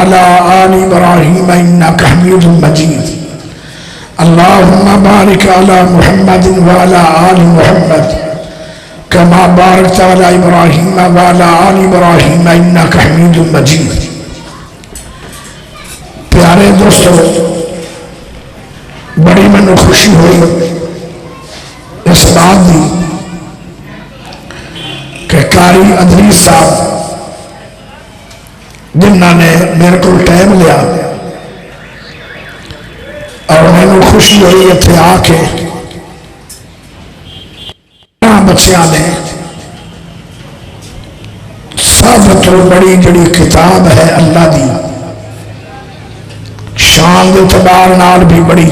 वाला आलि इब्राहीम इन्नका हमीदुम मजीद। अल्लाहुम्मा बारिक अला मुहम्मदिन वाला आलि मुहम्मद कमा बारकता अला इब्राहीम वाला आलि इब्राहीम इन्नका हमीदुम मजीद। प्यारे दोस्तों, बड़ी मैनू खुशी हुई इस बात की कि कारी अदरीस साहब जिन्होंने मेरे को टाइम लिया और मैनू खुशी हुई इत्थे आके बच्चों ने सब तो बड़ी जड़ी किताब है अल्लाह की शान के एतबार नाल भी बड़ी,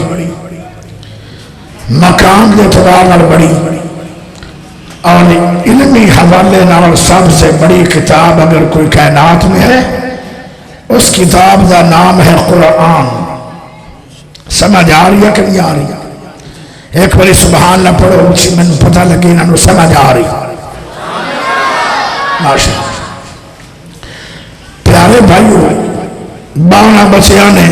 मकाम के एतबार नाल बड़ी और इल्मी हवाले नाल सबसे बड़ी किताब अगर कोई कायनात में है उस किताब का नाम है कुरान। समझ आ रही है कि नहीं आ रही? एक बारी सुभान अल्लाह पढ़ो, उसी मैंने पता लगे इन्होंने समझ आ रही। माशाअल्लाह। प्यारे भाइयों, 12 बच्चों ने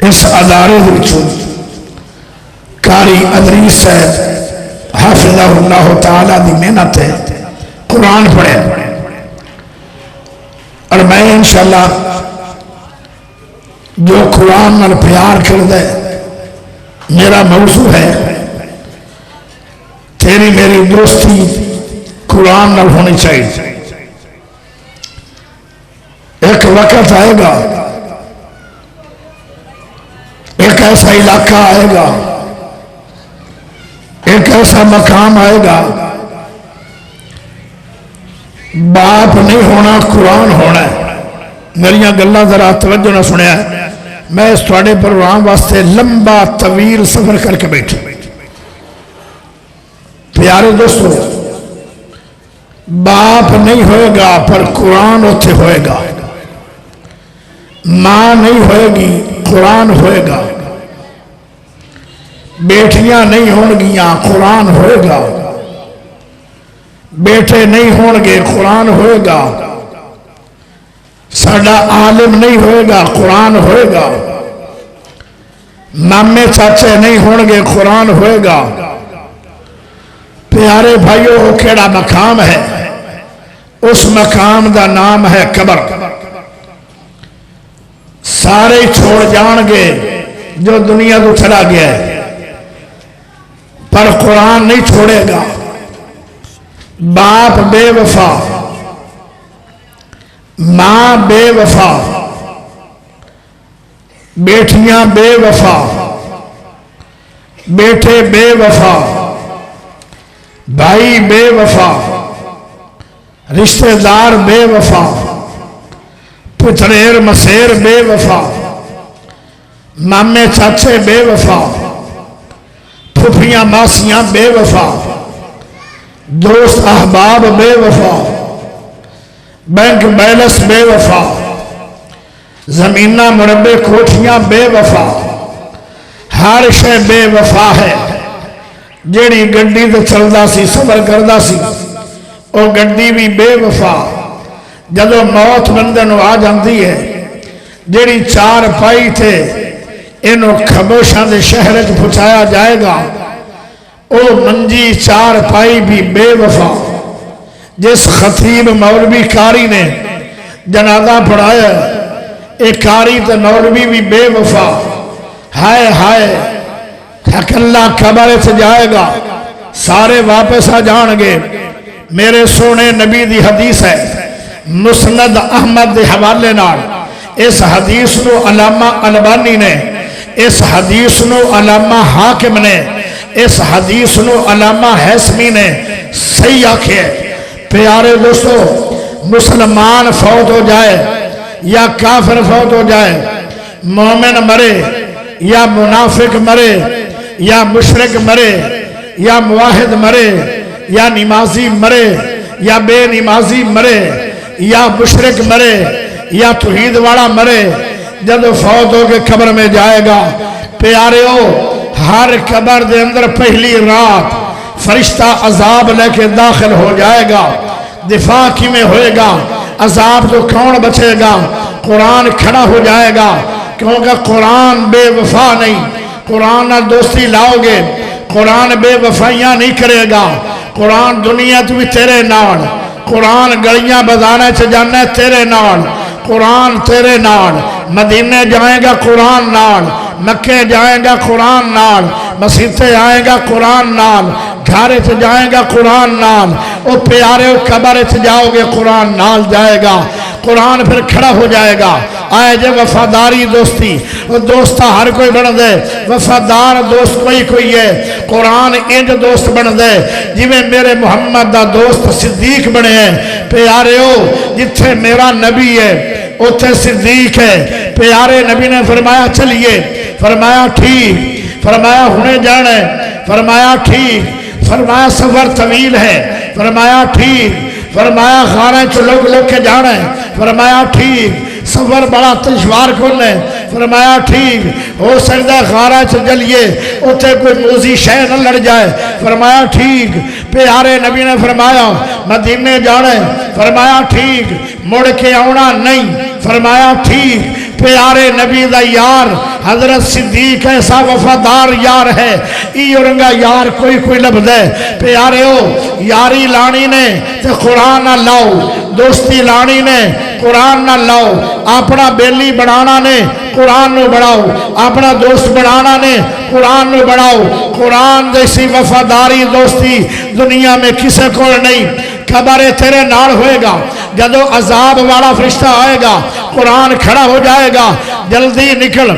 इस अदारे कारी अदरीस साहब हाफिज़हुल्लाह तआला दी मेहनत है कुरान पढ़े और मैं इंशाअल्लाह जो कुरान नाल प्यार करदा है, मेरा मौजू है तेरी मेरी दोस्ती कुरान नाल होनी चाहिए। एक वक्त आएगा, एक ऐसा इलाका आएगा, एक ऐसा मकाम आएगा, बाप नहीं होना, कुरान होना है। मेरिया गल्लां जरा तवज्जो ना सुनिया, मैं इस थोड़े प्रोग्राम वास्ते लंबा तवील सफर करके बैठा। प्यारे दोस्तों, बाप नहीं होएगा पर कुरान उत्थे होएगा, मां नहीं होएगी कुरान होएगा, बेटियां नहीं होंगियां कुरान होएगा, बेटे नहीं होंगे कुरान होएगा, साडा आलिम नहीं होएगा कुरान होएगा, मामे चाचे नहीं होंगे कुरान होएगा। प्यारे भाइयों, वो केड़ा मकाम है? उस मकाम का नाम है कब्र। सारे छोड़ जाएंगे जो दुनिया को चला गया है, पर कुरान नहीं छोड़ेगा। बाप बेवफा, मां बेवफा, बेटियां बेवफा, बेटे बेवफा, भाई बेवफा, रिश्तेदार बेवफा, पुतरेर मसेर बेवफा, मामे चाचे बेवफा, फुफियां मासियां बेवफा, दोस्त अहबाब बेवफा, बैंक बैलेंस बेवफा, जमीना मुरबे कोठियां बेवफा, हर शे बेवफा है। जेड़ी गड्डी ते चलदा सी, सफर करदा सी, वो गड्डी भी बेवफा। जदों मौत बंदे नूं आ जाती है, जेड़ी 4 पाई थे इन्हों खमोशा के शहर च पहुंचाया जाएगा, वो मंजी 4 पाई भी बेवफा। जिस खतीब मौलवी कारी ने जनाजा पढ़ाया, एक कारी तो मौलवी भी बेवफा। हाय हाय, अकेला कब्र च जाएगा, सारे वापस आ जाएंगे। मेरे सोने नबी दी हदीस है, मुस्नद अहमद के हवाले नाल। इस हदीस को अलामा अलबानी ने, इस हदीस को अलामा हाकिम ने, इस हदीस को अलामा हैसमी ने सही आखे। प्यारे दोस्तों, मुसलमान फौत हो जाए या काफिर फौत हो जाए, मोमिन मरे या मुनाफिक मरे या मुशरिक मरे या मुवाहिद मरे या नमाजी मरे या बेनमाजी मरे या मुशरिक मरे या तौहीद वाला मरे, जब फौत होके कब्र में जाएगा, प्यारे हो, हर कब्र के अंदर पहली रात फरिश्ता अजाब लेके दाखिल हो जाएगा। दिफा किमें होएगा? अजाब तो कौन बचेगा? कुरान खड़ा हो जाएगा, क्योंकि कुरान बेवफा नहीं। कुरान नाल दोस्ती लाओगे, कुरान बेवफाइयां नहीं करेगा। कुरान दुनिया भी तेरे नाल, कुरान गलियां बाजारां च जाना तेरे नाल, कुरान तेरे नाल। मदीने जाएगा कुरान नाल, मक्के जाएगा कुरान नाल, मसीते आएगा कुरान नाल, घर च जाएगा कुरान नाल। ओ प्यारे कबर च जाओगे कुरान नाल जाएगा। कुरान फिर खड़ा हो जाएगा। आए जे वफादारी दोस्ती, दोस्त हर कोई बन दे, वफादार दोस्त कोई कोई है। कुरान इंज दोस्त बन दे जिवें मेरे मुहम्मद दा दोस्त सिद्दीक बने हैं। प्यारे जिथे मेरा नबी है उथे सिद्दीक है। प्यारे नबी ने फरमाया चलिए, फरमाया ठीक, फरमाया हुणे जाना है, फरमाया ठीक, फरमाया सफर तवील है, फरमाया ठीक, फरमाया खाने च लोग के जाना है, फरमाया ठीक, सफर बड़ा दुश्वार कौन है, फरमाया ठीक, हो सकता है खारा च जलिए उसे कोई मूजी शह न लड़ जाए, फरमाया ठीक। प्यारे नबी ने फरमाया मदीने जाना है, फरमाया ठीक, मुड़ के आना नहीं, फरमाया ठीक। प्यारे नबी दा यार हजरत सिद्दीक ऐसा वफादार यार है, इरंगा यार कोई कोई लभदा है। प्यारे यारी लानी ने तो कुरान ना लाओ, दोस्ती लानी ने कुरान ना लाओ, अपना बेली बनाना ने कुरान नु बढ़ाओ, अपना दोस्त बनाना ने कुरान नु बढ़ाओ। कुरान जैसी वफादारी दोस्ती दुनिया में किसी को नहीं। खबर तेरे नाल होएगा, जदों अजाब वाला फरिश्ता आएगा कुरान खड़ा हो जाएगा, जल्दी निकल,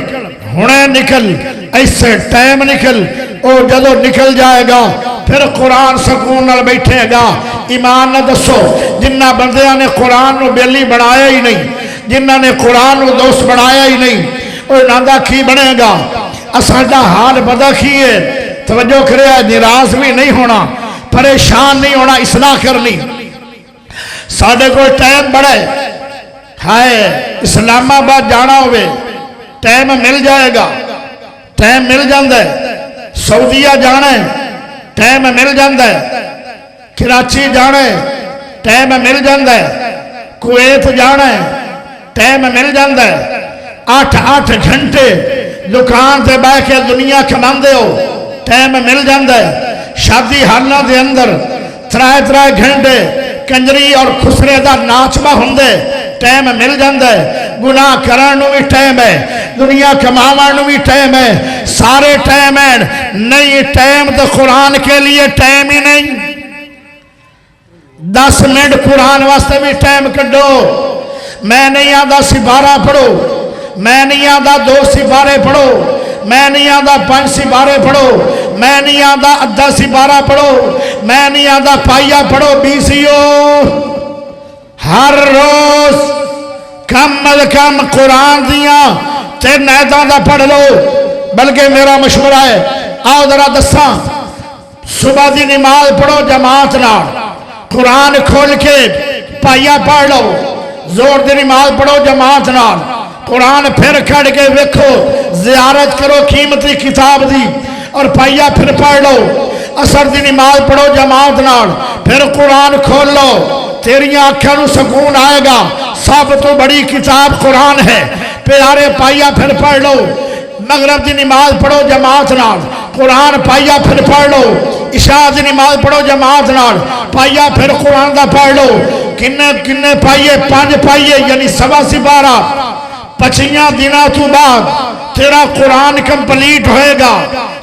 हुणे निकल, ऐसे टाइम निकल। और जदों निकल जाएगा फिर कुरान सुकून नाल बैठेगा। ईमान न दसो जिन्ना बंदियां ने कुरान नु बेली बनाया ही नहीं, जिन्हों ने कुरान नु दोस्त बनाया ही नहीं, उन्होंने की बनेगा। साडा हाल पता की है, तवज्जो करे, निराश भी नहीं होना, परेशान नहीं होना, इसलाह करनी। साढ़े को टाइम बड़ा है, इस्लामाबाद जाना होवे टाइम मिल जाएगा, टाइम मिल जाता है। सऊदीया जाना है टाइम मिल जाता है, कराची जाना है टाइम मिल जाता है, कुवैत जाना है टाइम मिल जाता है। 8-8 घंटे दुकान से बह के दुनिया कमाते हो, टाइम मिल जाता है। शादी हालों के अंदर 3-3 घंटे कंजरी और खुसरे का नाचमा होंगे, टाइम मिल जाता है। गुनाह करने भी टाइम है, दुनिया कमाने भी टाइम है, सारे टाइम है। नहीं टाइम तो कुरान के लिए टाइम ही नहीं। 10 मिनट कुरान वास्ते भी टाइम कड्डो। मैं नहीं आता सिपारा पढ़ो, मैं नहीं आता 2 सिपारे पढ़ो, मैं नहीं आता 5 सिपारे पढ़ो, मैं नहीं आता अद्धा सिपारा पढ़ो, मैं नहीं आता पाइया पढ़ो। बीसीओ हर रोज कम अज कम कुरान दिया 3 आयतां दा पढ़ लो। बल्कि मेरा मशवरा है, आओ जरा दसा, सुबह की नमाज पढ़ो जमात नाल, कुरान खोल के पाइया पढ़ लो। जोर की नमाज पढ़ो जमात नाल, कुरान फिर खड़ के वेखो, जियारत करो कीमती किताब दी और पाइया फिर पढ़ लो। असर की नमाज पढ़ो जमात नाल, फिर कुरान खोल लो, तेरिया अखियां नूं सुकून आएगा। सब तो बड़ी किताब कुरान है। प्यारे पाइया फिर पढ़ लो। मगरब की नमाज पढ़ो जमात नाल, कुरान पाइया फिर पढ़ लो। इशा की नमाज पढ़ो जमात नाल, पाइया फिर कुरान का पढ़ लो। किन्ने किन्ने पाइए? 5 पाइए यानी 1.25 सिपारा। 25 दिनों तो बाद तेरा कुरान कंप्लीट होएगा।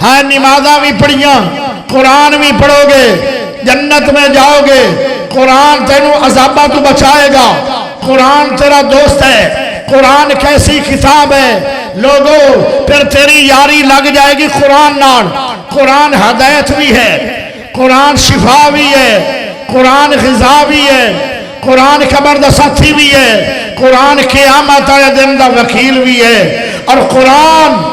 है नमाजा भी पढ़िया, कुरान भी पढ़ोगे, जन्नत में जाओगे। कुरान तेनू अजाबा तो बचाएगा, कुरान तेरा दोस्त है। कुरान कैसी किताब है लोगों, फिर तेरी यारी लग जाएगी कुरान नाल। कुरान हदायत भी है, कुरान शिफा भी है, कुरान ग़िज़ा भी है, कुरान कबर दा साथी भी है, कुरान क़यामत वाले दिन दा वकील भी है। और कुरान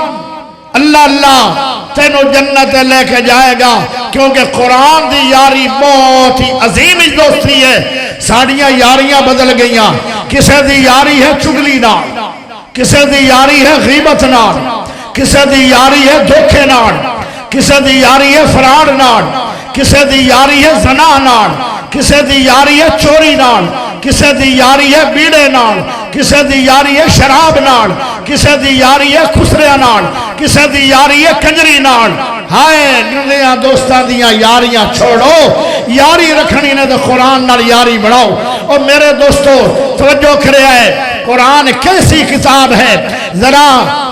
अल्लाह अल्लाह तेनों जन्नत लेके जाएगा, क्योंकि कुरान की यारी बहुत ही अजीम दोस्ती है। साड़ियाँ यारियां बदल गई, किसी की यारी है चुगली नाल, किसी की यारी है गीबत नाल, किसी की यारी है धोखे नाल, किसी की यारी है फराड नाल, किसी की यारी है जना नाल, किसी की यारी है चोरी नाल, किसी दी यारी है बीड़े नाल, किसी दी यारी है शराब नाल, किसी दी यारी है खुसरिया नाल, किसी दी यारी है कंजरी नाल। हाय नंदियां दोस्तां दियां यारियां छोड़ो, यारी रखनी ने तो कुरान नाल यारी बनाओ। और मेरे दोस्तों तवज्जो करिया है, कुरान कैसी किताब है, जरा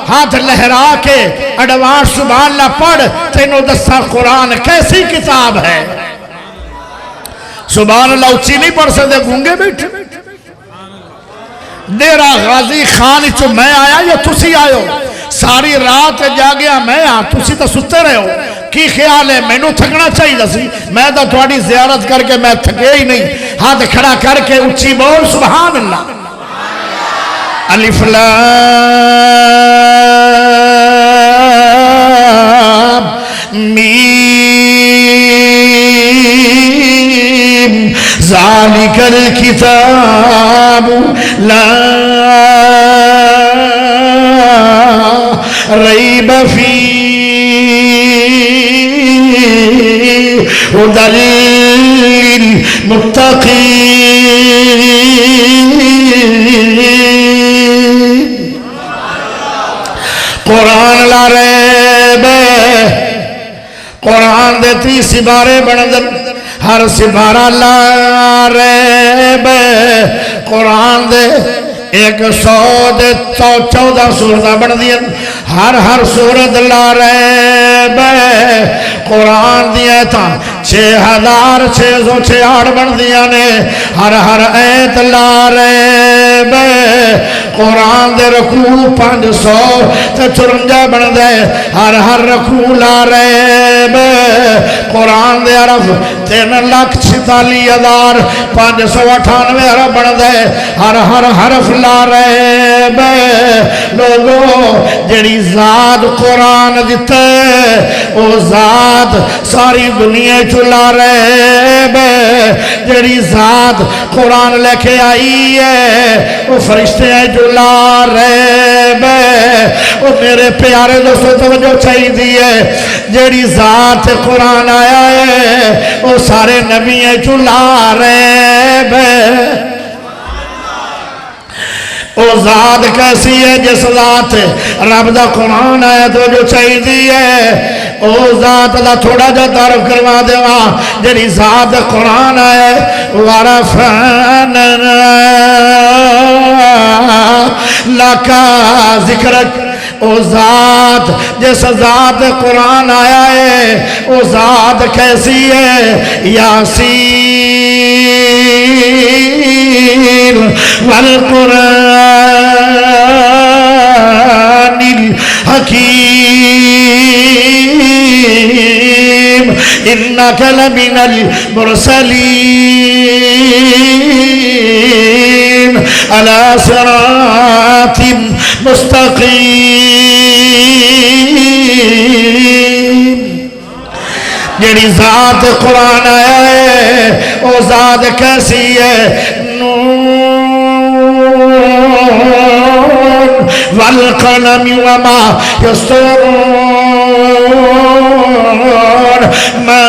हाथ लहरा के एडवांस सुभान अल्लाह पढ़, तेनों दसा कुरान कैसी किताब है। सुभान अल्लाह उच्ची नहीं पढ़ सकते, गूंगे बैठे। डेरा गाजी खान चो मैं आया या तुसी आयो? सारी रात जागया मैं हाँ, तुसी तो सुते रहे हो। की ख्याल है मैनू थकना चाहिए सी? मैं तो थोड़ी जियारत करके मैं थके ही नहीं। हाथ खड़ा करके उच्ची बोल सुभान अल्लाह। अलिफ लाम मीम ज़ालिकल किताबु ला रैब फीह हुदल लिल मुत्तक़ीन। कुरान ला रैब, कुरान दे 30 सिबारे बनदन, हर सिबारा ला रैब। कुरान दे 114 सूरत बन दिया, हर सूरत ला रैब। कुरान दिया 6668 बन दिया ने, हर ऐत ला रैब। कुरान दे रकू 554 बन दे, हर रकू ला रैब। कुरान दे अरफ 3,46,598 अरफ बन दे, हर हरफ ला रैब। लोगो जड़ी जात कुरान दिते ओ जात सारी दुनिया चुला रैब। जड़ी जात कुरान लेके आई है वो फरिश्ते चुला रैब। वो मेरे प्यारे दोस्तों तवज्जो चाहिए, जड़ी जात कुरान आया है वो सारे नबी चुला रैब। ओ जात कैसी है जिस जात रब दा कुरान आया तो जो चाहिए ओ जात दा थोड़ा जा तारुफ करवा देवा। जड़ी जात कुरान आया वरफन लका जिक्रक। ओ जात जिस जात कुरान आया है ओ जात कैसी है, यासीन वल कुरानिल हकीम इन्नका लमिनल मुरसलीन अला सिरातिम मुस्तकीम। जड़ी जात कुरान आया है ओ जात कैसी है, वल कलम वमा यस्तुरून मा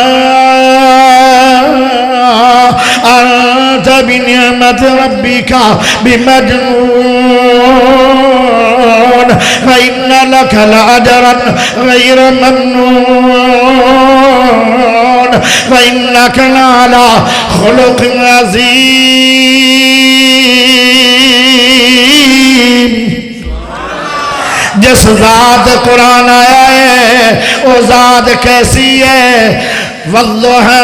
अंत बिनिअमत रब्बिका बिमजनून व इन्न लक लअजरन गैर ममनून व इन्नक लअला खुलुक़िन अज़ीम। जिस जात कुरान आया है वो जात कैसी है, वल्लुहा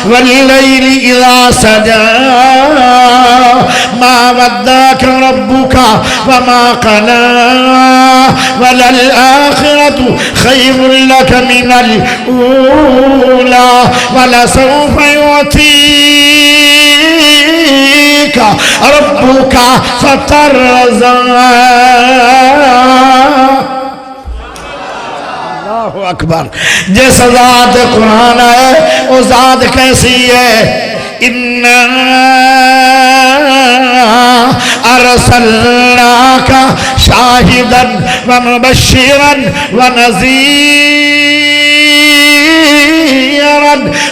वल्लैलि इज़ा सजा मा वद्दाक रब्बुका वमा क़ला वलल आखिरतु खैरुल लक मिनल ऊला वलसौफा युअतीका रब्बुका फतरज़ा। अल्लाहु अकबर। जिस जात कुरान है वो जात कैसी है, इन्ना अरसलनाका शाहिदन व मुबश्शिरन व नज़ीरा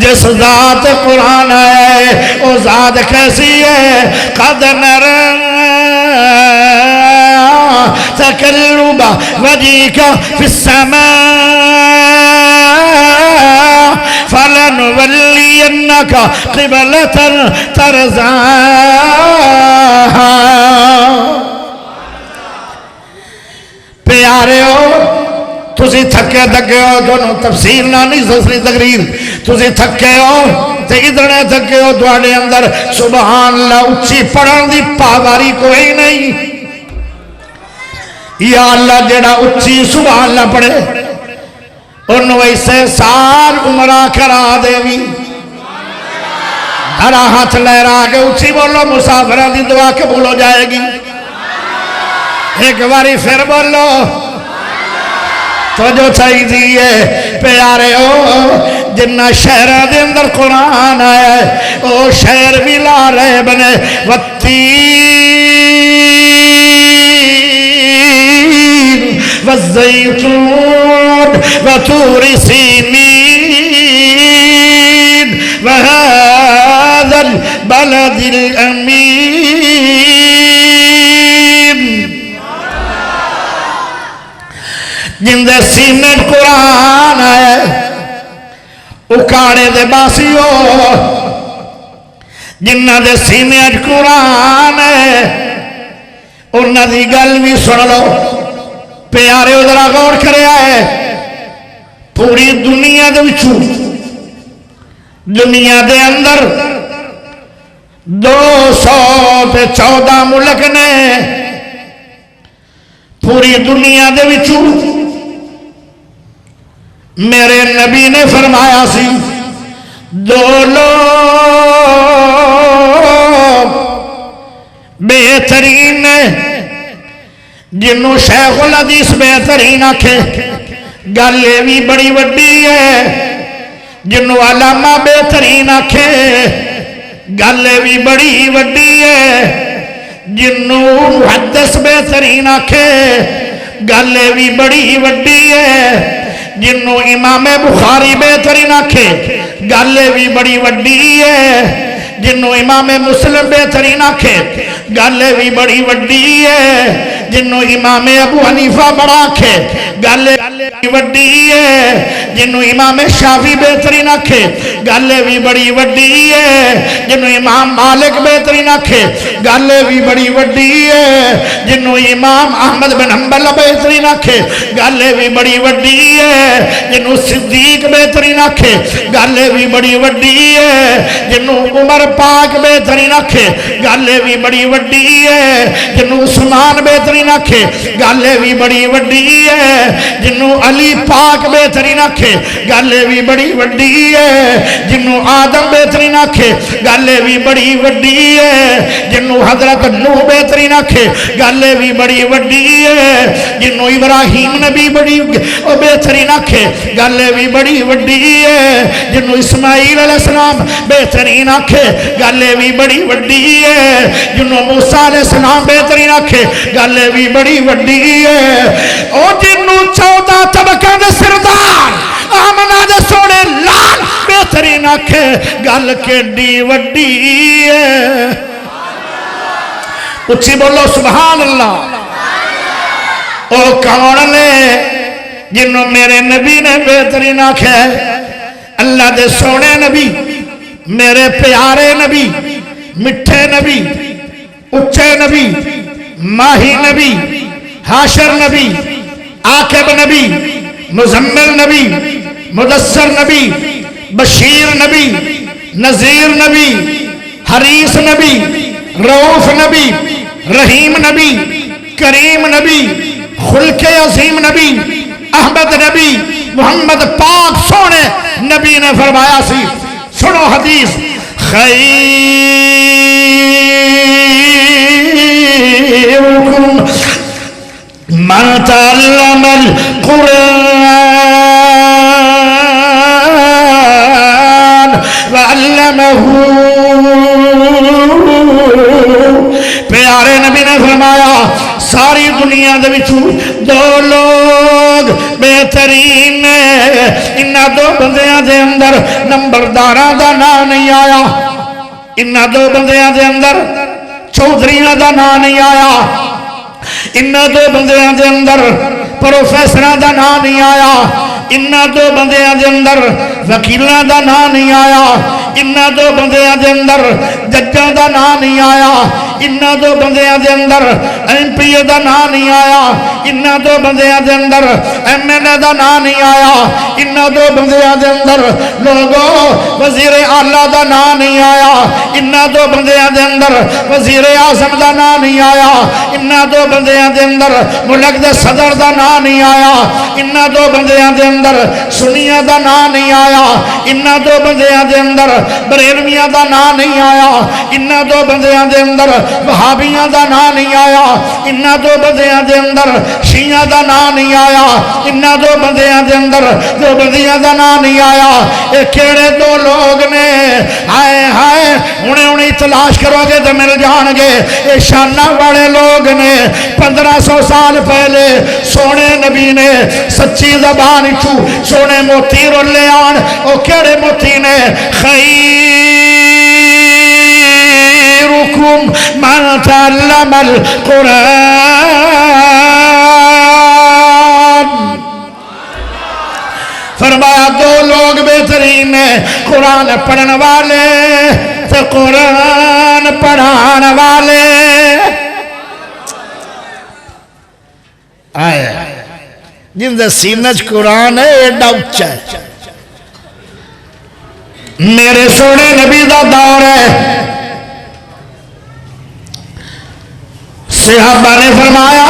जिस ज़ात कुरान है वो ज़ात कैसी है कद नरा तकल्लुबा वजीका फिस्समा फलनुवल्लियन्नका क़िबलतन तरज़ाहा। प्यारे हो तुसी थके थके हो दोनों तफसील ना नहीं दूसरी तकरीर तुसी थके हो ते इधर थके हो तुम्हारे अंदर सुभान अल्लाह उच्ची पढ़न की पावारी कोई नहीं। या अल्लाह जेड़ा उच्ची सुभान अल्लाह पढ़े उन्होंने वैसे साल उमरा करा देवी। हरा हाथ लहरा के उच्ची बोलो मुसाफिर की दुआ कबूल हो जाएगी। एक बारी फिर बोलो तो जो चाहिए प्यारे हो जिन्ना शहर के अंदर कुरान आया वो शहर भी ला रहे बने वत्तीन वज़ैतून वतूर सीनीन वहाज़ल बलदिल अमीन। जिंदे सीने कुरान है उकाड़े दे बासियो जिन्ना दे सीने कुरान है उन्ना दी गल भी सुन लो। प्यारे उधरा गौर करया है पूरी दुनिया दे विचों दुनिया दे अंदर 214 मुल्क ने पूरी दुनिया दे विचों मेरे नबी ने फरमाया सी 2 लोग बेहतरीन ने जिन्हों शेखुल हदीस बेहतरीन आखे गल ये भी बड़ी वड्डी है। जिन्हों अलामा बेहतरीन आखे गल ये भी बड़ी वड्डी है। जिन्हों मुहद्दिस बेहतरीन आखे गल ये भी बड़ी वड्डी है। जिन्हों इमाम बुखारी बेहतरीन आखे गल भी बड़ी वड्डी है। जिन्हों इमाम मुस्लिम बेहतरीन आखे गल भी बड़ी वड्डी है। जिन्हों इमाम अबू हनीफा बड़ा आखे गल वड्डी है। जिन्हों इमाम शाफी बेहतरीन आखे गल भी बड़ी वड्डी है। जिन्हों इमाम मालिक बेहतरीन आखे गल भी बड़ी वड्डी है। जिन्हों इमाम अहमद बिन हंबल बेहतरीन आखे गल भी बड़ी वड्डी है। जिन्हों सिद्दीक बेहतरीन आखे गल भी बड़ी वड्डी है। जिन्हों उमर पाक बेहतरीन आखे गल भी बड़ी वड्डी है। जिन्हों उस्मान बेहतरीन आखे गल भी बड़ी वड्डी है। जिन्हों अली पाक बेहतरीन आखे गल भी बड़ी वड्डी है। जिन्हों आदम बेहतरीन आखे गल भी बड़ी वड्डी है। जिन्हों हजरत नूह बेहतरीन आखे गल भी बड़ी वड्डी है। जिन्हों इब्राहिम नबी बड़ी बेहतरीन आखे गल भी बड़ी वड्डी है। जिन्हों इस्माइल अलैहिस्सलाम बेहतरीन आखे गल भी बड़ी वड्डी है। जिन्हों मूसा अलैहिस्सलाम बेहतरीन आखे गल भी बड़ी वड्डी है। और जिन्हों 14 तबका दे सरदार आमना दे सोने लाल बेहतरीन आखे गल केडी वड्डी है। उच्ची बोलो सुभान अल्लाह। ओ कौन ने जिन्हों मेरे नबी ने बेहतरीन आखे अल्लाह दे सोने नबी मेरे प्यारे नबी मिठे नबी उच्चे नबी माही नबी हाशर नबी आकिब नबी मुजम्मिल नबी मुदस्सर नबी बशीर नबी नजीर नबी हरीस नबी रऊफ नबी रहीम नबी करीम नबी खुल्के अजीम नबी अहमद नबी मोहम्मद पाक सोने नबी ने फरमाया सी सुनो हदीस खैरुकुम मन तअल्लमल कुरान प्यारे नबी ने फरमाया सारी दुनिया दे विचू दो लोग बेहतरीन ने, इन्हां दो बंदियां दे अंदर नंबरदारां दा नाम नहीं आया, इन्हां दो बंदियां दे अंदर चौधरियां दा नाम नहीं आया, इन्हां दो बंदियां दे अंदर प्रोफेसरां दा नाम नहीं आया, इन्हां दो बंदियां दे अंदर वकीलां दा नाम नहीं आया, इन्हां दो बंदियां दे अंदर जज्जां दा नाम नहीं आया, इन्हां दो बंदियां दे अंदर MP दा नाम नहीं आया, इन्हां दो बंदियां दे अंदर MLA दा नाम नहीं आया, इन्हां दो बंदियां दे अंदर लोगो वजीर आला दा नाम नहीं आया, इन्हां दो बंदियां दे अंदर वजीर आजम दा नाम नहीं आया, इन्हां दो बंदियां दे अंदर मुल्क दे सदर दा नाम नहीं आया, इन्हां दो बंदियां दे अंदर सुनिया दा नाम नहीं आया, इन्हां दो बंदियां दे अंदर बरेलवियां दा नाम नहीं आया, इन्हां दो बंदियां दे अंदर वहाबियां दा नाम नहीं आया, इन्हां दो बंदियां दे अंदर शिया दा नाम नहीं आया, इन्हां दो बंदियां दे अंदर दो बंदियां दा नाम नहीं आया। ये केड़े दो लोग ने? हाय हाय हुणे हुणे तलाश करोगे तो मिल जाएंगे। ये शाना वाले लोग ने। 1500 साल पहले सोने नबी ने सच्ची जबान चू सोने मोती रोले आन। ओ केड़े मोती ने? खैरुकुम मन तअल्लमल कुरान। फरमाया दो लोग बेहतरीन है, कुरान पढ़ने वाले तो कुरान पढ़ाने वाले। आया जिंदे सीने च कुरान है एडा उच्चा है। मेरे सोने नबी दा दौर है। सहाबा ने फरमाया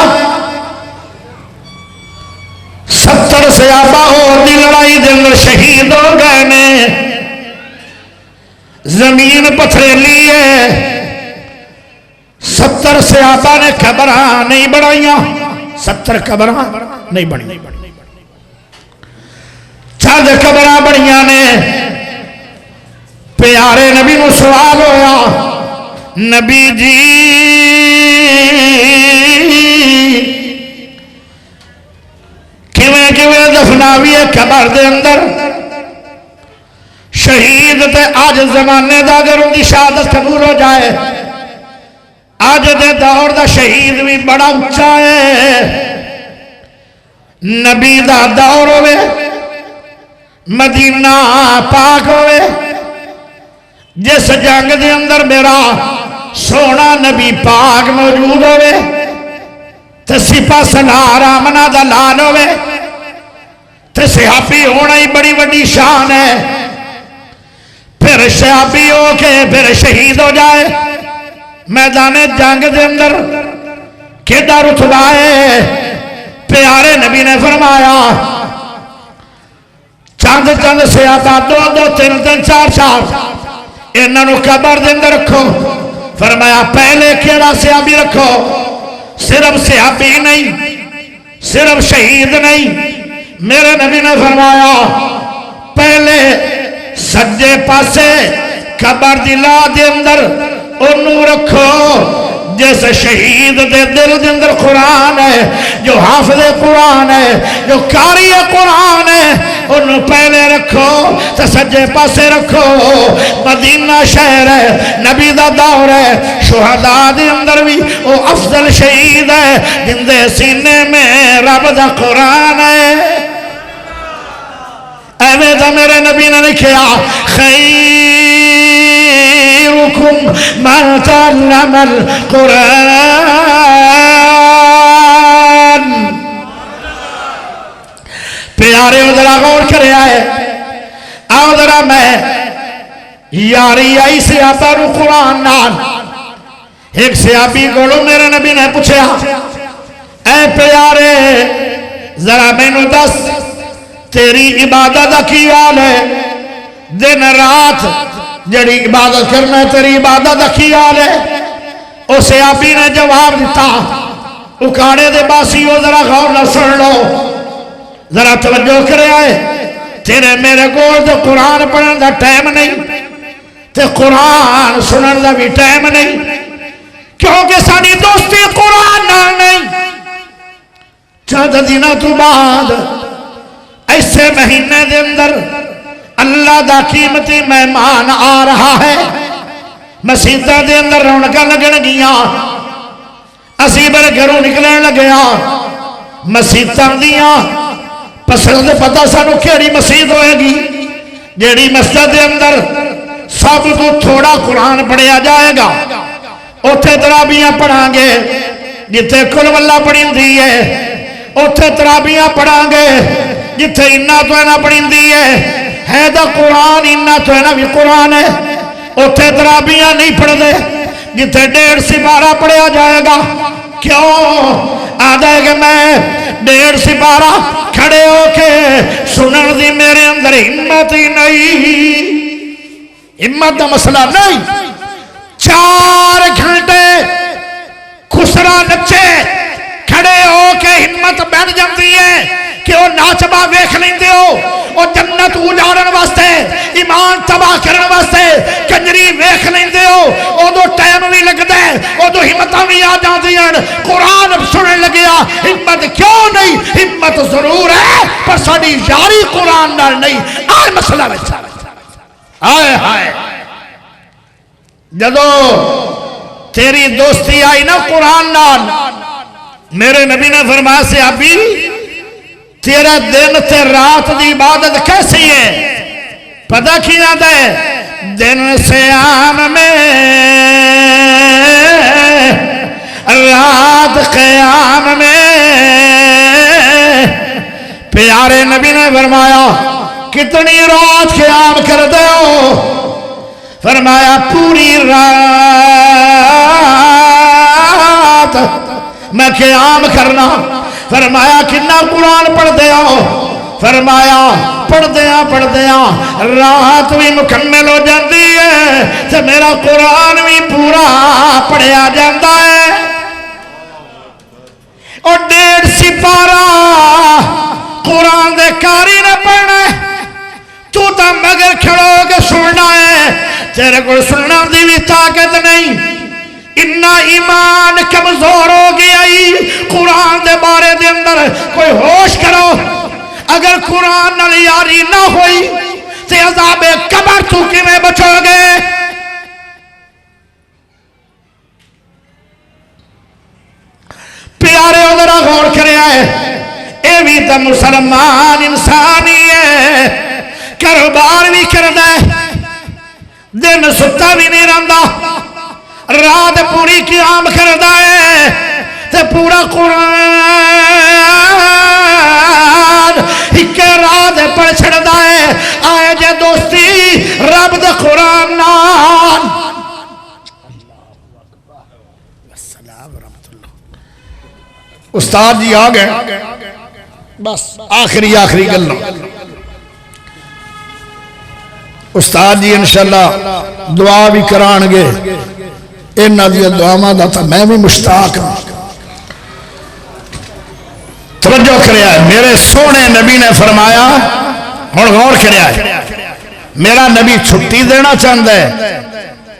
70 सहाबा और दी लड़ाई के अंदर शहीद हो गए ने। जमीन पथरेली है। 70 सहाबा ने कबर नहीं बनाइया। 70 कबर नहीं बनी। चंद कबर बनिया ने। प्यारे नबी को सवाल होया, नबी जी किवें किवें दफनावी है कबर दे अंदर? शहीद ते अज जमाने का अगर उनकी शहादत कबूल हो जाए, अज दे दौर का शहीद भी बड़ा उच्चा है। नबी का दौर होवे, मदीना पाक होवे, जिस जंग के अंदर मेरा सोना नबी पाक मौजूद होवे, तो सिपा सलार आमना दा लाल होवे, तो सहाबी होना ही बड़ी बड़ी शान है। फिर सहाबी हो के फिर शहीद हो जाए मैदान जंग के अंदर, केड़ा रुतबा है। प्यारे नबी ने फरमाया चंद चंद सहाबा 2-2 3-3 4-4 इन्हों कबर के अंदर रखो। फरमाया पहले केड़ा सहाबी रखो? सिर्फ सहाबी नहीं, सिर्फ शहीद नहीं। मेरे नबी ने फरमाया पहले सज्जे पासे कबर दी ला दे अंदर ओनू रखो जिस शहीद दे दिल के अंदर कुरान है, जो हाफिज़ कुरान है, जो कारी कुरान है, उन्होंने पहले रखो तो सज्जे पासे रखो। मदीना शहर है, नबी दा दौर है, शुहदा दे अंदर भी वो अफजल शहीद है जिंदे सीने में रब दा कुरान है। एवें तो मेरे नबी ने लिखा खैरुकुम मन तअल्लमल कुरान। प्यारे जरा गौर कर आओ जरा मैं यारी आई सहाबा नु कुरान नाल। एक सहाबी कोलों मेरे नबी ने पूछा ऐ प्यारे जरा मैनू दस तेरी इबादत का की हाल है? दिन रात जड़ी इबादत करना तेरी इबादत का की हाल है? उस सहाबी ने जवाब दिता उकाड़े दे बासी हो जरा गौर न सुन लो, जरा तवज्जो करे आए। तेरे मेरे को तो कुरान पढ़ने का टाइम नहीं, तो कुरान सुनने का भी टाइम नहीं। क्योंकि साडी दोस्ती कुरान नाल नहीं। चंद दिनों तो बाद ऐसे महीने के अंदर अल्लाह का कीमती मेहमान आ रहा है। मसीतां के अंदर रौनक लगन गियां, असी बर घरों निकलन लगे। मसीतां दियां पसंद पता सानू केड़ी मसीत होएगी जेड़ी मस्जिद के अंदर सब तो थोड़ा कुरान पढ़िया जाएगा। उत्थे तराबियां पढ़ांगे, जिथे कुल वल्ला पढ़ी हुंदी है उत्थे तराबियां पढ़ांगे, जिथे इन्ना तो इना पढ़ी हुंदी है तो कुरान इन्ना तो इना भी कुरान है। उत्थे तराबियां नहीं पढ़ते, जिथे 1.5 सिपारा पढ़िया जाएगा। क्यों आदा है कि मैं 1.5 सिपारा खड़े होके सुनने की मेरे अंदर हिम्मत ही नहीं। हिम्मत का मसला नहीं। 4 घंटे खुसरा नचे खड़े होके हिम्मत बैठ जाती है कि वह नाचबा वेख लेंदे हो। और जन्नत उजाड़न वास्ते, ईमान तबाह करने वास्ते कंजरी वेख लेंदे हो। उदो टाइम भी लगता है, उदो हिम्मत भी आ जाती हैं। कुरान सुनने लगे हिम्मत क्यों नहीं? हिम्मत जरूर है पर साडी यारी कुरान नाल नहीं। आ मसला बच्चा हाय हाय जदों तेरी दोस्ती आई ना कुरान नाल, मेरे नबी ने फरमाया से अभी तेरा दिन ते रात की इबादत कैसी है? पता की आता है? दिन से आम में, रात क़याम में। प्यारे नबी ने फरमाया कितनी रात क़याम कर दे हो? फरमाया पूरी रात मैं क़याम करना। फरमाया कितना कुरान पढ़ते हो? फरमाया पढ़दे रात भी मुकम्मल हो जाती है तो मेरा कुरान भी पूरा पढ़िया जाता है। और 1.5 सिपारा कुरान दे कारी ने पढ़ना, तू तो मगर खड़ो के सुनना है। तेरे को सुनना की भी ताकत नहीं। इन्ना ईमान कमजोर हो गया ही कुरान के बारे दे अंदर कोई होश करो। अगर कुरान नाल यारी ना हुई तो अज़ाबे कबर तू किवें बचोगे? प्यारे जरा गौर करिया है, ये भी तो मुसलमान इंसान ही है। कारोबार भी करता है, दिन सुता भी नहीं रहा, रात पूरी क़याम करता है ते पूरा कुरान एक रात पढ़ छड़ता है। आए जे दोस्ती रब दे कुरान नाल। उस्ताद जी आ गए, बस आखिरी गल। उस्ताद जी इंशाअल्लाह दुआ भी कराणगे। इन्हां दी दुआवां दा तां मैं भी मुश्ताक हां। तवज्जो करिया, मेरे सोने नबी ने फरमाया, हुण गौर करिया, मेरा नबी छुट्टी देना चाहता है,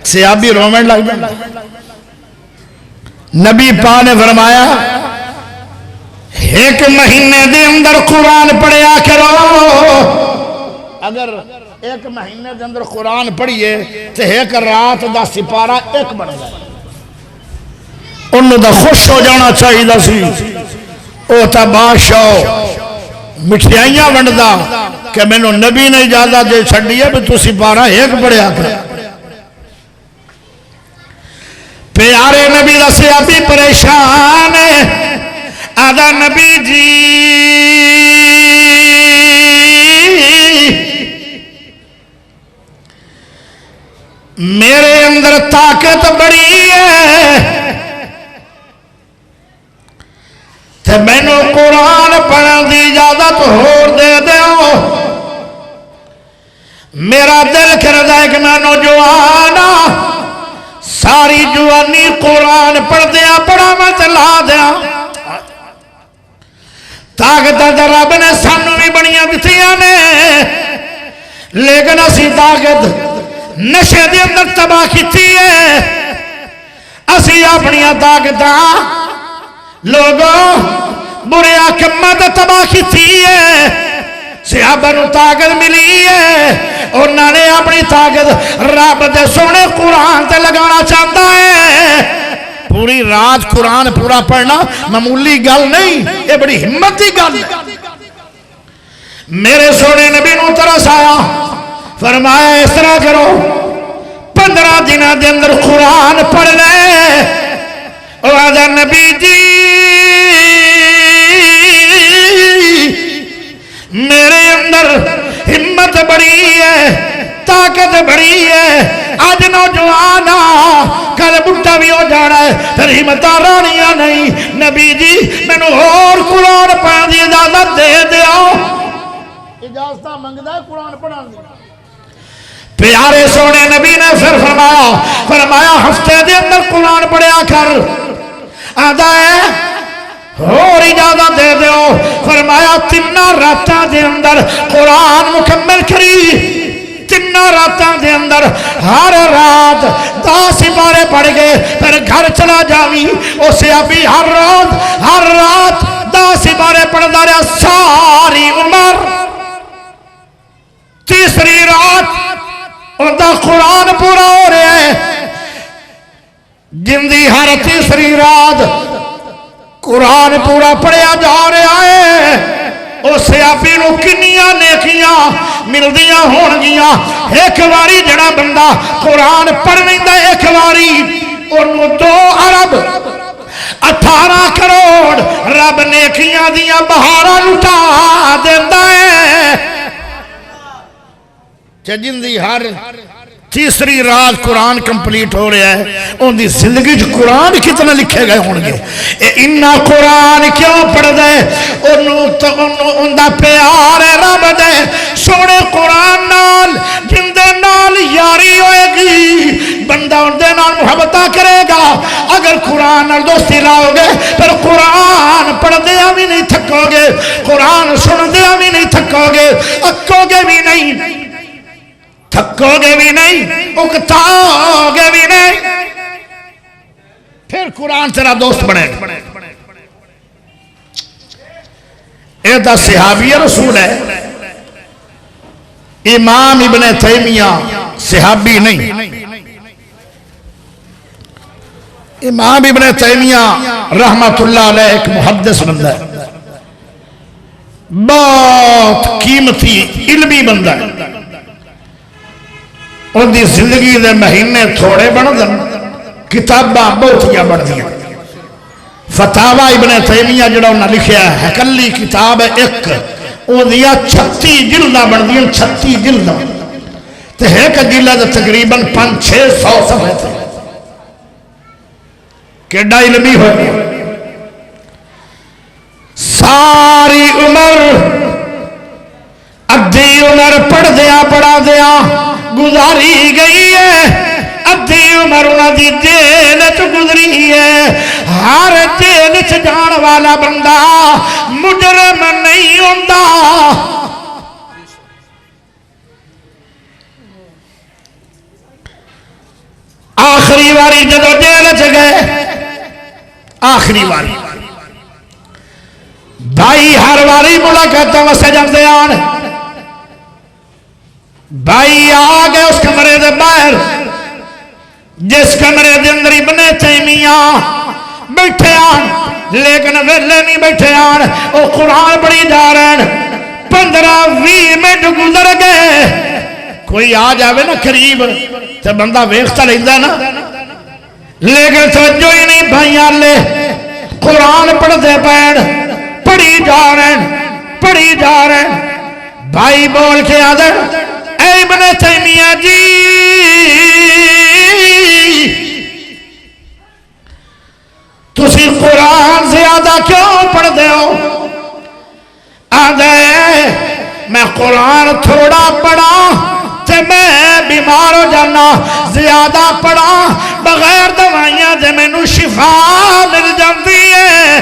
सहाबी रोवन लग जांदा। नबी पा ने फरमाया 1 महीने दे अंदर कुरान पढ़िया करो। अगर 1 महीने के अंदर कुरान पढ़िए तो 1 रात का सिपारा 1 बन जाए। उन्होंने तो खुश हो जाना चाहिए सी। वो तो बादशाह मिठाइयां वंडदा कि मैनू नबी ने इजाजत दे छड़ी है भी तू सिपारा 1 पढ़िया कर। प्यारे नबी का सहाबी परेशान है, आदा नबी जी मेरे अंदर ताकत बड़ी है ते मैनू कुरान पढ़ने की इजाजत होर दे दो। मेरा दिल करता है कि मैं नौजवान सारी जवानी कुरान पढ़दिया पढ़ावा चला दिया। ताकत रब ने सानू भी बड़िया दित्तियां ने, लेकिन असी ताकत नशे के अंदर तबाह की है। असी अपनी ताकत लोगों बुरिया कमां तो तबाह की है। सहाबा नूं ताकत मिली है, उन्होंने अपनी ताकत रब दे सोने कुरान ते लगाना चाहता है। पूरी रात कुरान पूरा पढ़ना मामूली गल नहीं, ये बड़ी हिम्मत की गल है। मेरे सोने नबी नूं तरस आया, फरमाया इस तरह करो 15 दिनों के अंदर कुरान पढ़ ले। आदा नबी जी मेरे अंदर हिम्मत बड़ी है, ताकत बड़ी है। आज नौजवान कल बुढ़ा भी हो जाना है, फिर हिम्मत रानिया नहीं। नबी जी मैनू होर कुरान पढ़ने की इजाजत दे दो। इजाजत मंगदा है कुरान पढ़ने की। प्यारे सोने नबी ने फिर फरमाया हफ्ते के अंदर कुरान पढ़िया कर। आदा है और इजाजत दे दो। फरमाया 3 रातों के अंदर कुरान मुकम्मल करी। 3 रातों के अंदर हर रात 10 पारे पढ़ गए, फिर घर चला जावी। उसे अभी हर रात 10 पारे पढ़ता रहा सारी उम्र। तीसरी रात उनका कुरान पूरा हो रहा है। जिंदी हर तीसरी रात कुरान पूरा पढ़िया जा रहा है। उस सियापी नूं किन्नियां नेकियां मिलदियां होणगियां। एक बारी जड़ा बंदा कुरान पढ़ लैंदा एक बारी, उन्होंने 2 अरब 18 करोड़ रब नेकियां दियां बहारां लुटा देंदा है। जिंदी हर तीसरी रात कुरान कंप्लीट हो रहा है, उनकी जिंदगी कुरान कितना लिखे गए होंगे। इन्ना कुरान क्यों पढ़ता है? उनका प्यार है रब दे सोने कुरान नाल। जिंदे नाल यारी होएगी बंदा उनके नाल मुहब्बत करेगा। अगर कुरान नाल दोस्ती लाओगे फिर कुरान पढ़दे भी नहीं थकोगे, कुरान सुनदे भी नहीं थकोगे, अकोगे भी नहीं, थकोगे भी नहीं, उकताओगे भी नहीं, फिर कुरान तेरा दोस्त बनेगा। ये तो सहाबी रसूल है। इमाम इब्ने तैमिया सहाबी नहीं। इमाम इब्ने तैमिया रहमतुल्लाह अलैह एक मुहद्दिस बंदा है, बहुत कीमती इल्मी बंदा है। उनकी जिंदगी के महीने थोड़े बनते, किताबां बहुतियां बनदियां। फतावा इब्ने तैमिया जो उन्हें लिखा है कली किताब है एक, उन्दियां 36 जिल्दां बनदियां। 36 जिल्दां ते एक जिल्द तकरीबन 500-600 सफ़े थे। केडा इल्मी हो गया। सारी उम्र अद्धी उम्र पढ़दिया पढ़ादिया गुजारी गई है। अद्धी उम्र उन्होंने जेल च गुजरी है। हर जेल च जाने वाला बंदा मुजरम नहीं होता। आखिरी बारी जब जेल च गए, आखिरी बारी भाई हर बारी मुलाकात वास्ते जाते आन। भाई आ गए उस कमरे के बाहर, जिस कमरे के अंदर इब्ने तैमिया बैठे आन, लेकिन वेले नहीं बैठे आन, वो कुरान पढ़ी जा रहे हैं। 15-20 मिनट गुजर गए। कोई आ जाए ना करीब तो बंदा वेखता रहता ना, लेकिन तवज्जो ही नहीं। भाई आले कुरान पढ़ते पैन, पढ़ी जा रहे, पढ़ी जा रहे। भाई बोल के आदे इब्ने तैमिया जी तुसी कुरान ज्यादा क्यों पढ़ते हो? आदे मैं कुरान थोड़ा पढ़ा ते मैं बीमार हो जाना, ज्यादा पढ़ा बगैर दवाइयां दे मैनू शिफा मिल जाती है।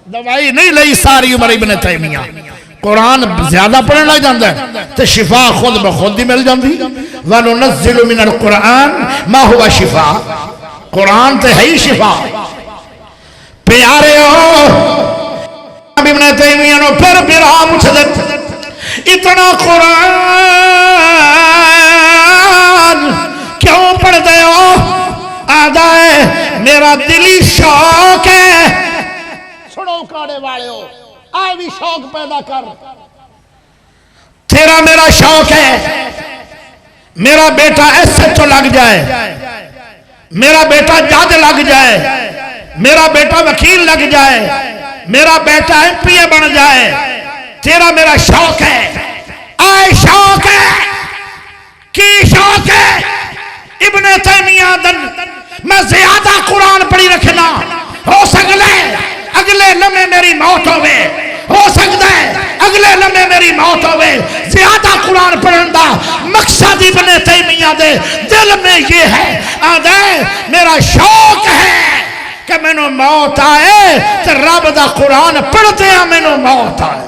दवाई नहीं ली सारी उम्र इब्ने तैमिया, कुरान ज्यादा पढ़ने लग जाता है तो शिफा खुद ब खुद ही मिल जाती। वनुनज़्ज़िलु मिनल कुरान मा हुवा शिफा, कुरान तो है ही शिफा। प्यारे हो इब्न तैमिया ने फिर बिरा पूछ दे, इतना कुरान क्यों पढ़ते हो? आदा है मेरा दिली शौक है। सुनो काड़े वाले हो, आए भी शौक पैदा कर। तेरा मेरा शौक है मेरा बेटा SHO लग जाए, मेरा बेटा जज लग जाए, मेरा बेटा वकील लग जाए, मेरा बेटा MPA बन जाए। तेरा मेरा शौक है। आए शौक है की शौक है? इब्न तैमिया दन मैं ज्यादा कुरान पढ़ी रखना, हो सकता है अगले लम्हे मेरी मौत होवे, हो सकता है अगले लम्हे मेरी मौत होवे। ज्यादा कुरान पढ़ने का मकसद इब्न तैमिया दे दिल में ये है, आदे मेरा शौक है कि मैनू मौत आए तो रब दा कुरान पढ़ते हैं, मैनू मौत आए।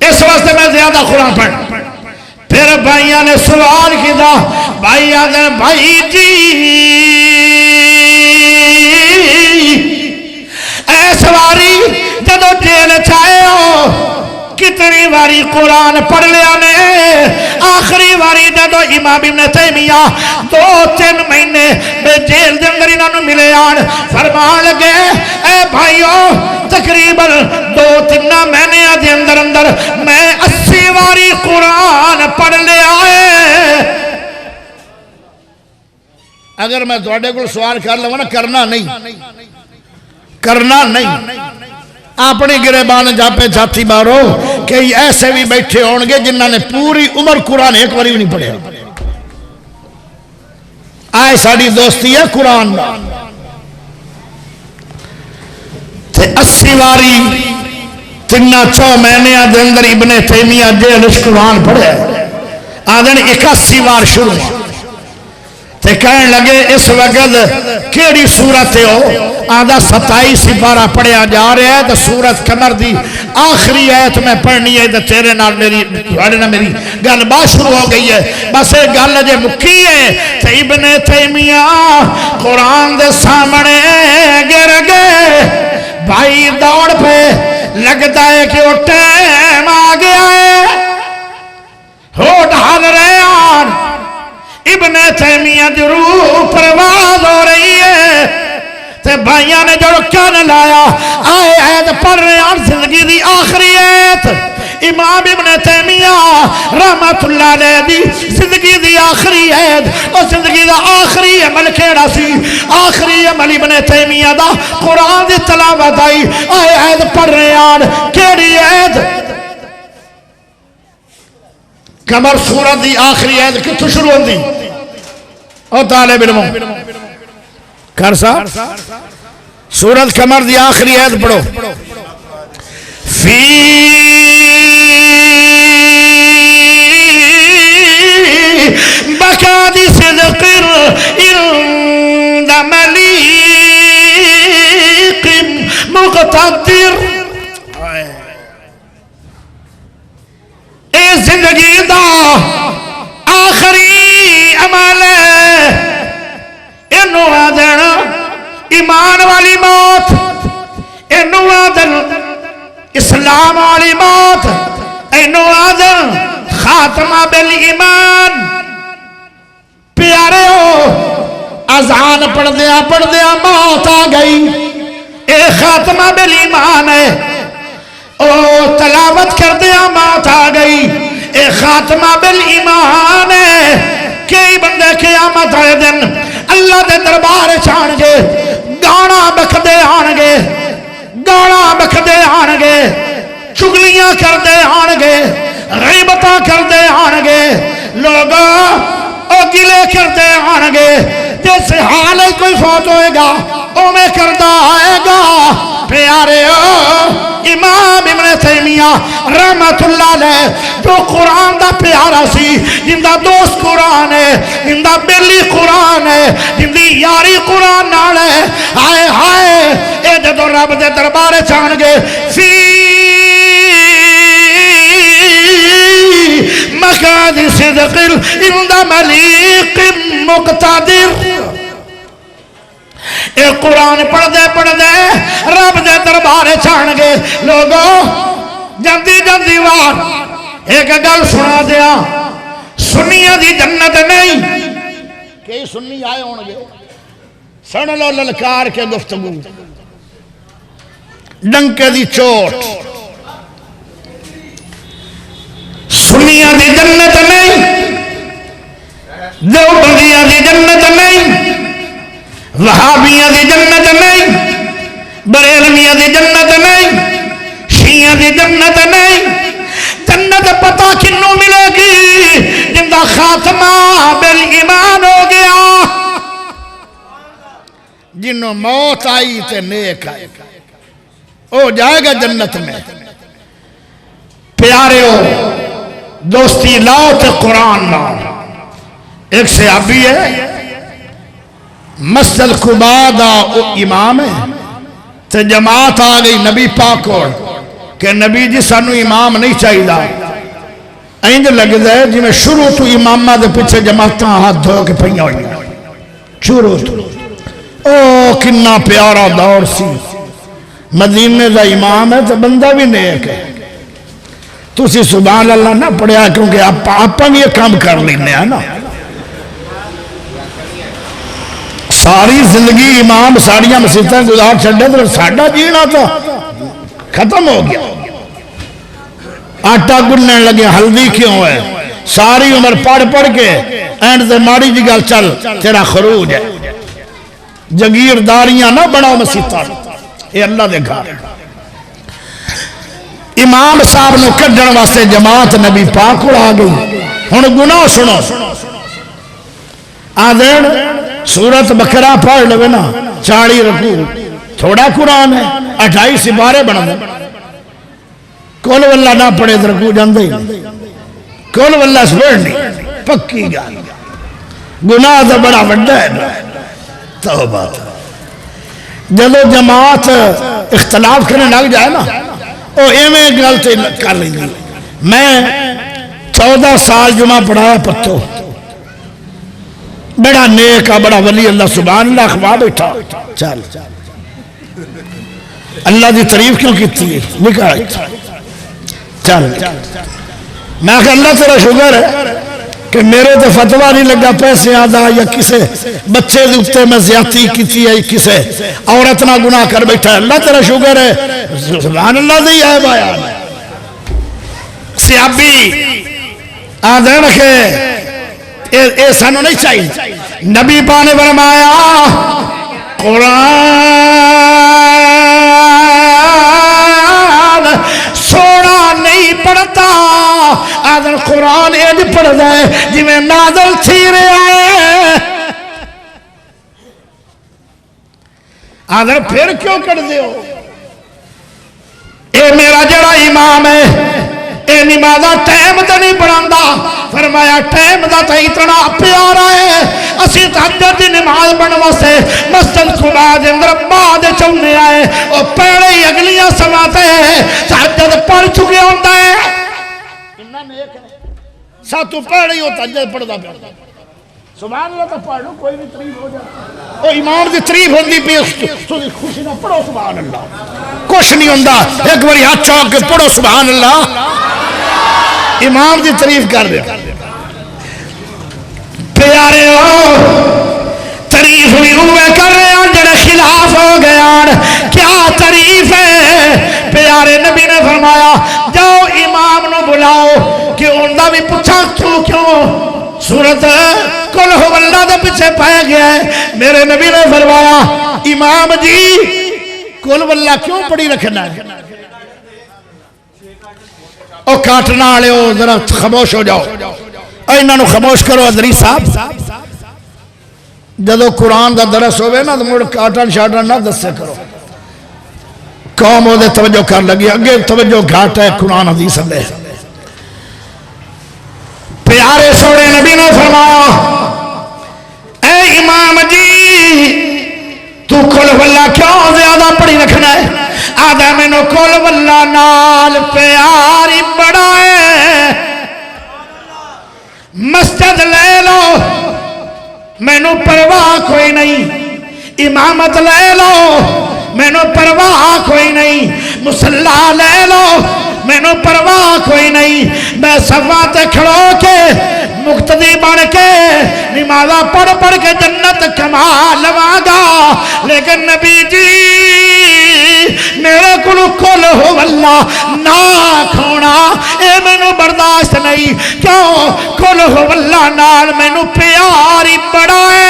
इस वास्ते मैं ज्यादा कुरान पढ़। फिर भाइया ने सवाल किया, भाई आदे भाई जी इस बारी जदों जेल चाहे हो कितनी बारी कुरान पढ़ लिया ने? आखिरी बारी जदों इमाम इब्न तैमिया 2-3 महीने जेल के अंदर इन्होंने मिले आन, फरमान लगे ए भाइयों तकरीबन 2-3 महीने के अंदर अंदर मैं 80 बारी कुरान पढ़ लिया है। अगर मैं थोड़े को सवाल कर लवां ना, करना नहीं, करना नहीं, अपनी गिरेबान जापे छाती मारो। कई ऐसे भी बैठे होंगे जिन्होंने पूरी उम्र कुरान एक बारी भी नहीं पढ़िया। आए साड़ी दोस्ती है कुरान ना, 80 बारी 3-4 महीने के अंदर इब्न तैमिया जेल कुरान पढ़े। आदन 81 बार शुरू ते कहने लगे इस वक्त केड़ी सूरत हो? आधा 27 सिपारा पढ़िया जा रहा है। तो सूरत कमर दी आखिरी आयत मैं पढ़नी है, तो तेरे नाल मेरी मेरी गलबात शुरू हो गई है। बस एक गल जे मुक्की है। तो इब्न तैमिया कुरान दे सामने गिर गए। भाई दौड़ पे, लगता है कि वो टाइम आ गया है, हो ढाल रहे हैं। इब्न तैमिया की रूह परवाज हो रही है। ते भाइयों ने जो कान लाया आए ऐत पढ़ रहे हैं जिंदगी की आखिरी ऐत। इमाम इब्न तैमिया रहमतुल्लाह अलैह दी जिंदगी की आखिरी ऐत, और जिंदगी का आखिरी अमल केड़ा सी? आखिरी अमल इब्न तैमिया दा कुरान की तलावत आई। आए ऐत पढ़ रहे हैं, केड़ी ऐत? कमर सूरत की आखिरी ऐत कितों शुरू होती? और तालिब इल्म कर साहब सूरत कमर की आखिरी ऐत पढ़ो। फी बकादी सिद्क़िर इंद मलीक मुक़तदिर। ए जिंदगी दा आखिरी अमल इनू आदन ईमान वाली मौत, इनू आदन इस्लाम वाली मौत, इनू आदन खात्मा बिल ईमान। प्यारे हो अजान पढ़दिया पढ़दिया मौत आ गई, ए खात्मा बिल ईमान है। ओ तलावत करदिया मौत आ गई, ए खात्मा बिल ईमान है। कई बंदे क़यामत वाले दिन अल्लाह के दरबार छाणगे, गाना बखदे आणगे, गाना बखदे आणगे, चुगलियां करते आणगे, गीबतां करते आणगे, लोग गिले करते आणगे। जिस हाल कोई फौत होएगा उवें करता आएगा। प्यारे इमाम इब्न तैमिया रहमतुल्लाह अलैह जो कुरान दा प्यारा सी, जिंदा दोस्त कुरान है, जिंदा बेली कुरान है, जिंदी यारी कुरान नाल है। हाय हाय ये जदों रब दे दरबार जाणगे, फी मकाद सिद्क़िल इंद मलीक मुक़तदिर। ये कुरान पढ़दे पढ़दे रब दे दरबार छाण गए लोगों। जल्दी जल्दी वार एक गल सुना दिया, सुन्नियां दी जन्नत नहीं। कई सुन्नी आए होंगे, सुन लो ललकार के गुफ्तगू, डंके दी चोट। सुन्नियां दी जन्नत नहीं, देवबंदियां दी जन्नत नहीं, वहाबियां दी जन्नत नहीं, बरेलवियां दी जन्नत नहीं, शिया दी जन्नत नहीं। जन्नत पता किन्नू मिलेगी? जिंदा खात्मा बिल ईमान हो गया, जिन्हों मौत आई ते नेक आई, ओ जाएगा जन्नत में। प्यारे हो, दोस्ती लाओ तो कुरान लाओ। एक सहाबी है, मस्जिद कुबा दा इमाम है, ते जमात आ गई नबी पाक कोल कि नबी जी सानू इमाम नहीं चाहिए। इंज लगता है जिवें शुरू तो इमामा दे पीछे जमात हाथ धो के पईयां होईयां शुरू तो। ओ किन्ना प्यारा दौर सी, मदीने का इमाम है तो बंदा भी नेक है। तुसी सुभान अल्लाह ना पढ़िया, क्योंकि आप भी ये काम कर लेने ना। सारी जिंदगी इमाम साड़ियां मसीतां गुजार छड़े तो साडा जीना तो खत्म हो गया। आटा गुनने लगे, हल्दी क्यों है? सारी उम्र पढ़ पढ़ के एंड से माड़ी जी गल चल तेरा खरूज है। जगीरदारियां ना बनाओ मसीता, ये अल्लाह दे घर। इमाम साहब नूं कढ़ण वास्ते जमात नबी पाक कोल आ गई। हुण गुनाह सुनो, आदेन सूरत बकरा पढ़ लवे ना, 40 रकू थोड़ा कुरान है, 28 सिपारे बना दे। कुल वल्ला ना पढ़े तो रकू जाते ही, कुल वल्ला पढ़नी पक्की गल। गुनाह तो बड़ा वड्डा है। तौबा, जदों जमात इख्तलाफ करने लग जाए ना, वो इवें गल ते कर लेंदी। मैं 14 साल जुमा पढ़ाया पत्तो, बड़ा नेक आ, बड़ा वली अल्लाह, सुभान अल्लाह अखवा बैठा। चल अल्लाह की तारीफ क्यों की निकाल चल। मैं अल्लाह तेरा शुगर है कि मेरे तो फतवा नहीं लगा पैसे आदा या किसी बच्चे के उत्ते मैं ज्यादती की है, किसी औरत ना गुनाह कर बैठा। अल्लाह तेरा शुगर है, सुभान अल्लाह दी है बाया। सियाबी आदन के ये सानू नहीं चाहिए। नबी पा ने फरमाया कुरान सोना नहीं पढ़ता, आदर कुरान इंज पढ़ता है जिवें नाज़िल थी रहा है। आदर फिर क्यों कर दो? ये मेरा जड़ा इमाम है, ये नमाज़ा टाइम तो नहीं पढ़ाता। फरमाया टाइम का तो इतना प्यारा है, असी तहज्जुद की नमाज पढ़ने वास्ते मस्जिद कुबा दे अंदर बाद चौने आए, और पहले ही अगलियां समा ते तहज्जुद पढ़ चुके होता है। सातू पहले ही वो तहज्जुद पढ़ता पिया। सुभान अल्लाह तो पढ़ लो, कोई भी तारीफ हो जाए। ओ इमाम की तारीफ होती पी, खुशी ना पढ़ो सुभान अल्लाह, कुछ नहीं होता। एक बार हाथ चौक के पढ़ो सुभान अल्लाह, इमाम की तारीफ कर दे। प्यारे हो, तारीफ भी हुए कर रहे हैं जड़े खिलाफ हो गया। क्या तारीफ है? प्यारे नबी ने फरमाया जाओ इमाम ने बुलाओ कि उनका भी पूछा तू क्यों सूरत कुल हुवल्लाह दे पीछे पै गया है। मेरे नबी ने फरमाया इमाम जी कुल वल्लाह क्यों पढ़ी रखना है? ओ काटना वाले हो जरा खामोश हो जाओ, इन्हों खामोश करो। अदरी साहब जदों कुरान का दरस होवे ना तो मुड़ काटन शाटन ना दसे करो, कौम वो तवज्जो कर लगी। अगे तवज्जो घाट है कुरान हदीस दे। प्यारे सोने नबी ने फरमाया ए इमाम जी तू कुल वल्ला क्यों ज्यादा पढ़ी रखना है? आदा मैनू कुल वल्ला नाल प्यार ही बड़ा है। मैनू परवाह कोई नहीं, इमामत ले लो मैनू परवाह कोई नहीं, मुसल्ला ले लो मैनू परवाह कोई नहीं, मैं सफा ते खड़ो के मुक्तदी बन के नमाज़ा पढ़ पढ़ के जन्नत कमा लवांगा। लेकिन नबी जी मेरे को कुल हो वल्ला ना खोना ये मैनू बर्दाश्त नहीं। क्यों? कुल हो वल्ला नाल मैनू प्यार ही बड़ा है।